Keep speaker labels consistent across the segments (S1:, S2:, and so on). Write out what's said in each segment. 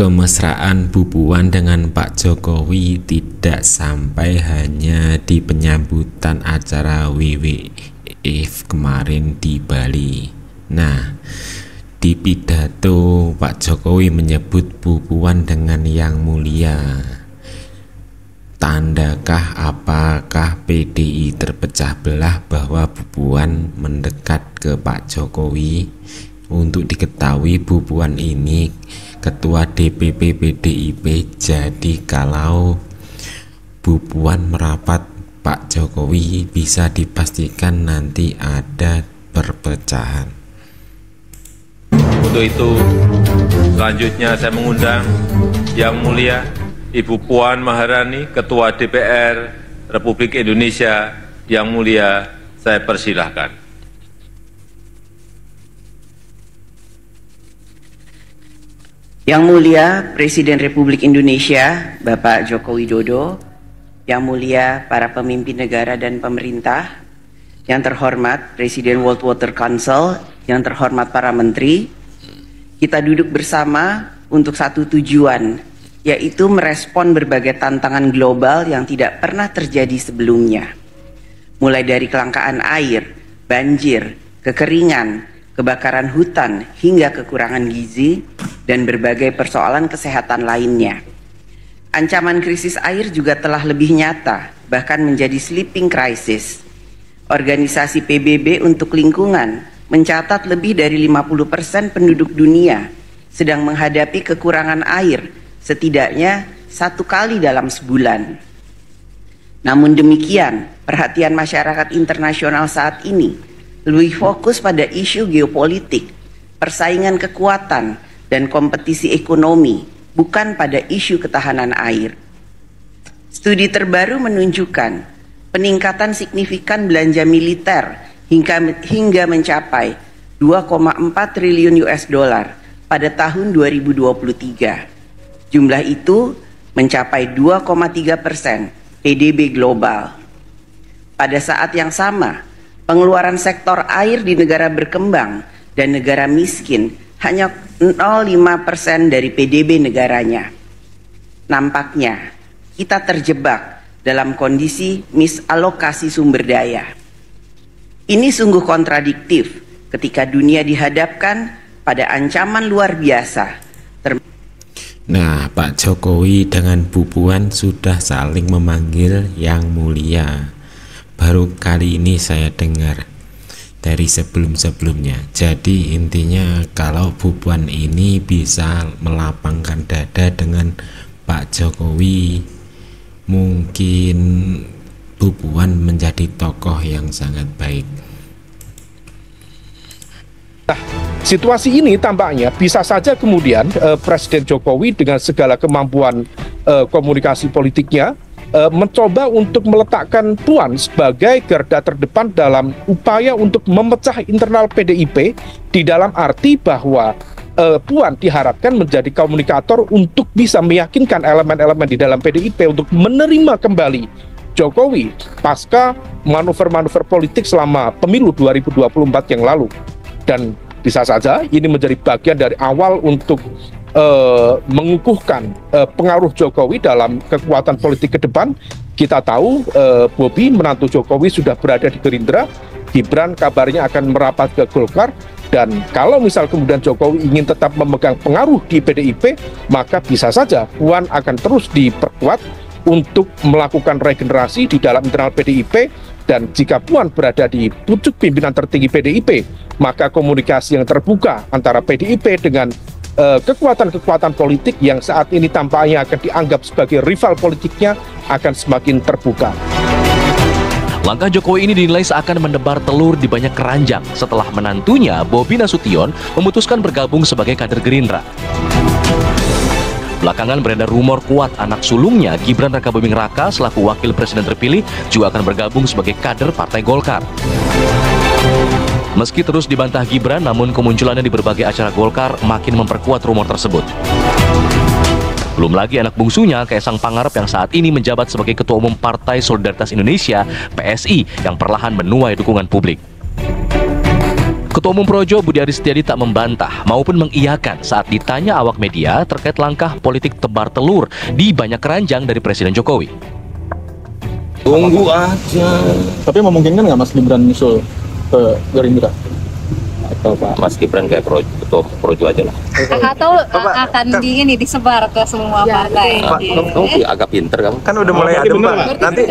S1: Kemesraan Bu Puan dengan Pak Jokowi tidak sampai hanya di penyambutan acara WWF kemarin di Bali. Nah, di pidato Pak Jokowi menyebut Bu Puan dengan Yang Mulia. Tandakah apakah PDI terpecah belah bahwa Bu Puan mendekat ke Pak Jokowi? Untuk diketahui, Bu Puan ini Ketua DPP PDIP, jadi kalau Bu Puan merapat Pak Jokowi bisa dipastikan nanti ada perpecahan.
S2: Untuk itu, selanjutnya saya mengundang Yang Mulia Ibu Puan Maharani, Ketua DPR Republik Indonesia. Yang Mulia, saya persilahkan.
S3: Yang Mulia Presiden Republik Indonesia, Bapak Joko Widodo, Yang Mulia para pemimpin negara dan pemerintah, yang terhormat Presiden World Water Council, yang terhormat para menteri, kita duduk bersama untuk satu tujuan, yaitu merespon berbagai tantangan global yang tidak pernah terjadi sebelumnya. Mulai dari kelangkaan air, banjir, kekeringan, kebakaran hutan, hingga kekurangan gizi, dan berbagai persoalan kesehatan lainnya. Ancaman krisis air juga telah lebih nyata, bahkan menjadi sleeping crisis. Organisasi PBB untuk lingkungan mencatat lebih dari 50% penduduk dunia sedang menghadapi kekurangan air setidaknya 1 kali dalam sebulan. Namun demikian, perhatian masyarakat internasional saat ini lebih fokus pada isu geopolitik, persaingan kekuatan, dan kompetisi ekonomi, bukan pada isu ketahanan air. Studi terbaru menunjukkan peningkatan signifikan belanja militer hingga mencapai 2,4 triliun US dollar pada tahun 2023. Jumlah itu mencapai 2,3% PDB global. Pada saat yang sama, pengeluaran sektor air di negara berkembang dan negara miskin hanya 0,5% dari PDB negaranya. Nampaknya kita terjebak dalam kondisi misalokasi sumber daya. Ini sungguh kontradiktif ketika dunia dihadapkan pada ancaman luar biasa.
S1: Nah, Pak Jokowi dengan Bu Puan sudah saling memanggil Yang Mulia. Baru kali ini saya dengar dari sebelum-sebelumnya. Jadi intinya kalau Bu Puan ini bisa melapangkan dada dengan Pak Jokowi, mungkin Bu Puan menjadi tokoh yang sangat baik.
S4: Nah, situasi ini tampaknya bisa saja kemudian Presiden Jokowi dengan segala kemampuan komunikasi politiknya mencoba untuk meletakkan Puan sebagai garda terdepan dalam upaya untuk memecah internal PDIP, di dalam arti bahwa Puan diharapkan menjadi komunikator untuk bisa meyakinkan elemen-elemen di dalam PDIP untuk menerima kembali Jokowi pasca manuver-manuver politik selama pemilu 2024 yang lalu. Dan bisa saja ini menjadi bagian dari awal untuk mengukuhkan pengaruh Jokowi dalam kekuatan politik ke depan. Kita tahu Bobi, menantu Jokowi, sudah berada di Gerindra. Gibran kabarnya akan merapat ke Golkar. Dan kalau misal kemudian Jokowi ingin tetap memegang pengaruh di PDIP, maka bisa saja Puan akan terus diperkuat untuk melakukan regenerasi di dalam internal PDIP. Dan jika Puan berada di pucuk pimpinan tertinggi PDIP, maka komunikasi yang terbuka antara PDIP dengan kekuatan-kekuatan politik yang saat ini tampaknya akan dianggap sebagai rival politiknya akan semakin terbuka.
S5: Langkah Jokowi ini dinilai seakan menebar telur di banyak keranjang setelah menantunya Bobi Nasution memutuskan bergabung sebagai kader Gerindra. Belakangan beredar rumor kuat anak sulungnya Gibran Rakabuming Raka selaku wakil presiden terpilih juga akan bergabung sebagai kader Partai Golkar. Meski terus dibantah Gibran, namun kemunculannya di berbagai acara Golkar makin memperkuat rumor tersebut. Belum lagi anak bungsunya, Kaisang Pangarep, yang saat ini menjabat sebagai Ketua Umum Partai Solidaritas Indonesia (PSI) yang perlahan menuai dukungan publik. Ketua Umum Projo Budi Aris Setiadi tak membantah maupun mengiyakan saat ditanya awak media terkait langkah politik tebar telur di banyak keranjang dari Presiden Jokowi.
S6: Tunggu aja.
S4: Tapi memungkinkan nggak Mas Gibran nyusul ke Gerindra? Atau Pak
S6: Mas Gibran kayak ketua Projo aja lah.
S7: Atau akan disebar ke semua partai.
S6: Kamu agak pinter kamu.
S8: Kan udah mulai ada Mbak. Nanti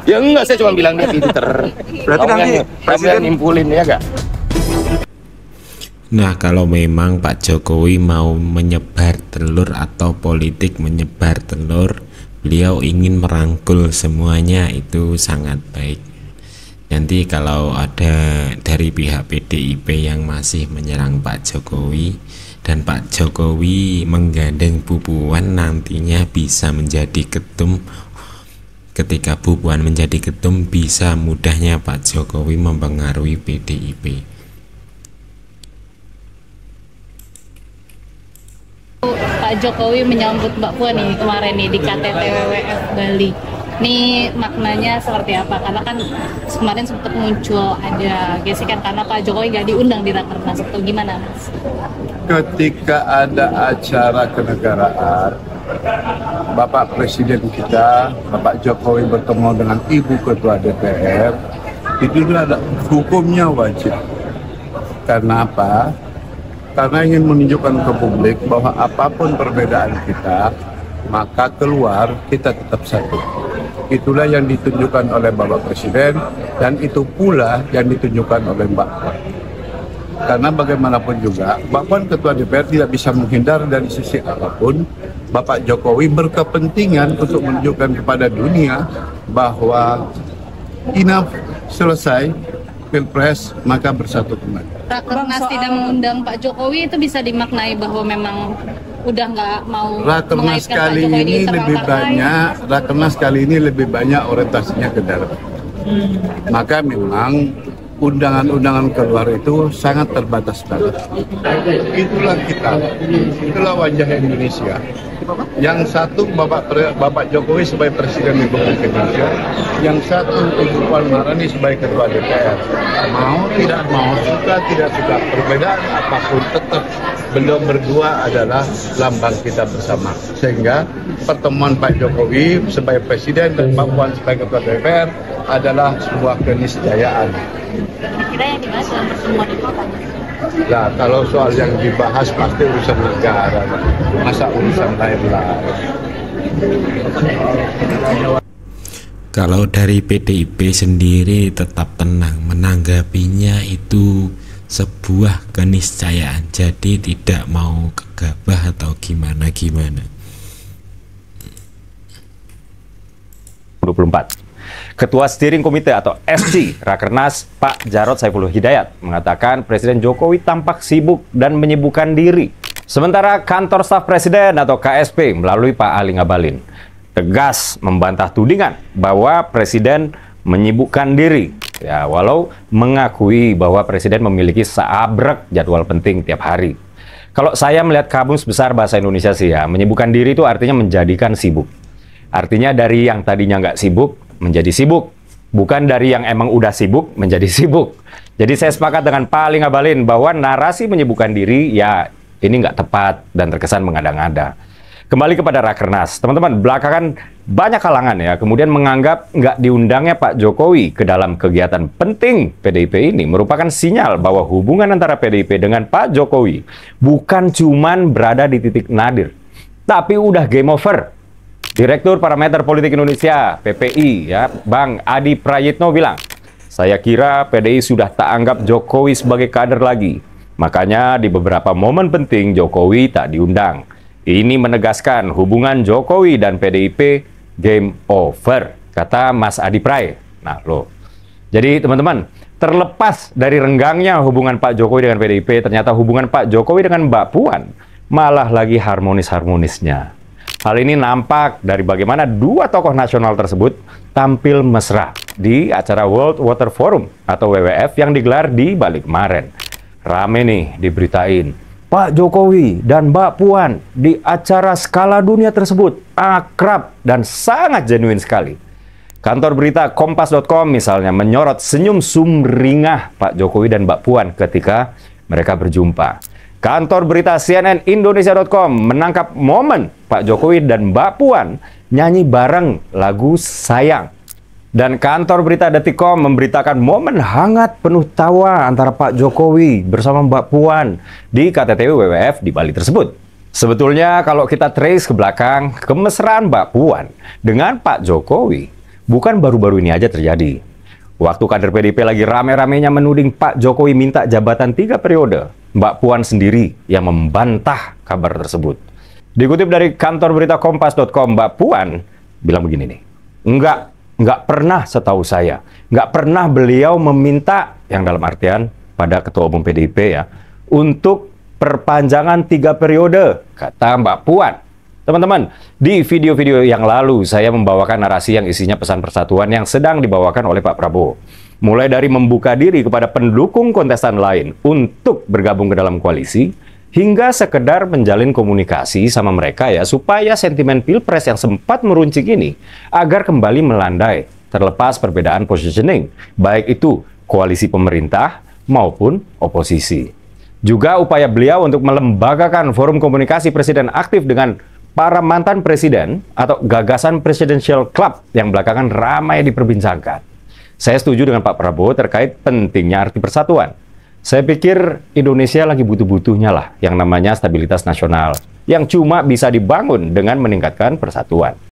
S6: ya enggak, saya cuma bilang dia pinter.
S8: berarti nanti
S6: presiden nimpulin ya enggak?
S1: Nah, kalau memang Pak Jokowi mau menyebar telur atau politik menyebar telur, beliau ingin merangkul semuanya, itu sangat baik. Nanti kalau ada dari pihak PDIP yang masih menyerang Pak Jokowi dan Pak Jokowi menggandeng Bu Puan, nantinya bisa menjadi ketum. Ketika Bu Puan menjadi ketum, bisa mudahnya Pak Jokowi mempengaruhi PDIP.
S7: Pak Jokowi menyambut Mbak Puan nih kemarin nih di KTT WWF Bali. Ini maknanya seperti apa? Karena kan kemarin sempat muncul ada gesekan karena Pak Jokowi nggak diundang di Rakernas, atau gimana, Mas?
S9: Ketika ada acara kenegaraan, Bapak Presiden kita, Bapak Jokowi bertemu dengan Ibu Ketua DPR, itu ada hukumnya wajib. Karena apa? Karena ingin menunjukkan ke publik bahwa apapun perbedaan kita, maka keluar kita tetap satu. Itulah yang ditunjukkan oleh Bapak Presiden, dan itu pula yang ditunjukkan oleh Mbak Puan. Karena bagaimanapun juga, Mbak Puan Ketua DPR tidak bisa menghindar dari sisi apapun. Bapak Jokowi berkepentingan untuk menunjukkan kepada dunia bahwa enough, selesai Pilpres, maka bersatu kembali.
S7: Rakernas tidak mengundang Pak Jokowi itu bisa dimaknai bahwa memang udah nggak mau
S9: Rakernas kali ini lebih banyak, Rakernas kali ini lebih banyak orientasinya ke dalam. Maka memang undangan-undangan keluar itu sangat terbatas banget. Itulah kita, itulah wajah Indonesia. Yang satu Bapak Jokowi sebagai Presiden Republik Indonesia, yang satu Ibu Puan Maharani sebagai Ketua DPR. Mau tidak mau, suka tidak suka, perbedaan apapun tetap beliau berdua adalah lambang kita bersama. Sehingga pertemuan Pak Jokowi sebagai Presiden dan Mbak Puan sebagai Ketua DPR adalah sebuah keniscayaan.
S7: Kira-kira yang dibahas dalam pertemuan itu apa?
S9: Nah, kalau soal yang dibahas pasti urusan negara, masa urusan lain-lain.
S1: Kalau dari PDIP sendiri tetap tenang, menanggapinya itu sebuah keniscayaan, jadi tidak mau gegabah atau gimana-gimana.
S8: 24. Ketua Steering Komite atau SC Rakernas Pak Jarod Saiful Hidayat mengatakan Presiden Jokowi tampak sibuk dan menyibukkan diri. Sementara kantor staf Presiden atau KSP melalui Pak Ali Ngabalin tegas membantah tudingan bahwa Presiden menyibukkan diri. Ya, walau mengakui bahwa Presiden memiliki seabrek jadwal penting tiap hari. Kalau saya melihat kamus besar bahasa Indonesia sih ya, menyibukkan diri itu artinya menjadikan sibuk. Artinya dari yang tadinya nggak sibuk menjadi sibuk, bukan dari yang emang udah sibuk menjadi sibuk. Jadi saya sepakat dengan Pak Ali Ngabalin bahwa narasi menyibukkan diri ya ini nggak tepat dan terkesan mengada-ngada. Kembali kepada Rakernas, teman-teman, belakangan banyak kalangan ya kemudian menganggap nggak diundangnya Pak Jokowi ke dalam kegiatan penting PDIP ini merupakan sinyal bahwa hubungan antara PDIP dengan Pak Jokowi bukan cuman berada di titik nadir, tapi udah game over. Direktur Parameter Politik Indonesia (PPI) ya, Bang Adi Prayitno bilang, saya kira PDI sudah tak anggap Jokowi sebagai kader lagi. Makanya di beberapa momen penting Jokowi tak diundang. Ini menegaskan hubungan Jokowi dan PDIP game over, kata Mas Adi Pray. Nah loh, jadi teman-teman, terlepas dari renggangnya hubungan Pak Jokowi dengan PDIP, ternyata hubungan Pak Jokowi dengan Mbak Puan malah lagi harmonis-harmonisnya. Hal ini nampak dari bagaimana dua tokoh nasional tersebut tampil mesra di acara World Water Forum atau WWF yang digelar di Bali kemarin. Rame nih diberitain, Pak Jokowi dan Mbak Puan di acara skala dunia tersebut akrab dan sangat genuine sekali. Kantor berita Kompas.com misalnya menyorot senyum sumringah Pak Jokowi dan Mbak Puan ketika mereka berjumpa. Kantor berita CNN Indonesia.com menangkap momen Pak Jokowi dan Mbak Puan nyanyi bareng lagu Sayang. Dan kantor berita Detik.com memberitakan momen hangat penuh tawa antara Pak Jokowi bersama Mbak Puan di KTT WWF di Bali tersebut. Sebetulnya kalau kita trace ke belakang, kemesraan Mbak Puan dengan Pak Jokowi bukan baru-baru ini aja terjadi. Waktu kader PDIP lagi rame-ramenya menuding Pak Jokowi minta jabatan 3 periode, Mbak Puan sendiri yang membantah kabar tersebut. Dikutip dari kantor berita Kompas.com, Mbak Puan bilang begini nih, Enggak pernah setahu saya, enggak pernah beliau meminta, yang dalam artian pada Ketua Umum PDIP ya, untuk perpanjangan 3 periode, kata Mbak Puan. Teman-teman, di video-video yang lalu saya membawakan narasi yang isinya pesan persatuan yang sedang dibawakan oleh Pak Prabowo. Mulai dari membuka diri kepada pendukung kontestan lain untuk bergabung ke dalam koalisi, hingga sekedar menjalin komunikasi sama mereka ya, supaya sentimen Pilpres yang sempat meruncing ini agar kembali melandai, terlepas perbedaan positioning, baik itu koalisi pemerintah maupun oposisi. Juga upaya beliau untuk melembagakan forum komunikasi presiden aktif dengan para mantan presiden atau gagasan Presidential Club yang belakangan ramai diperbincangkan. Saya setuju dengan Pak Prabowo terkait pentingnya arti persatuan. Saya pikir Indonesia lagi butuh-butuhnya lah yang namanya stabilitas nasional, yang cuma bisa dibangun dengan meningkatkan persatuan.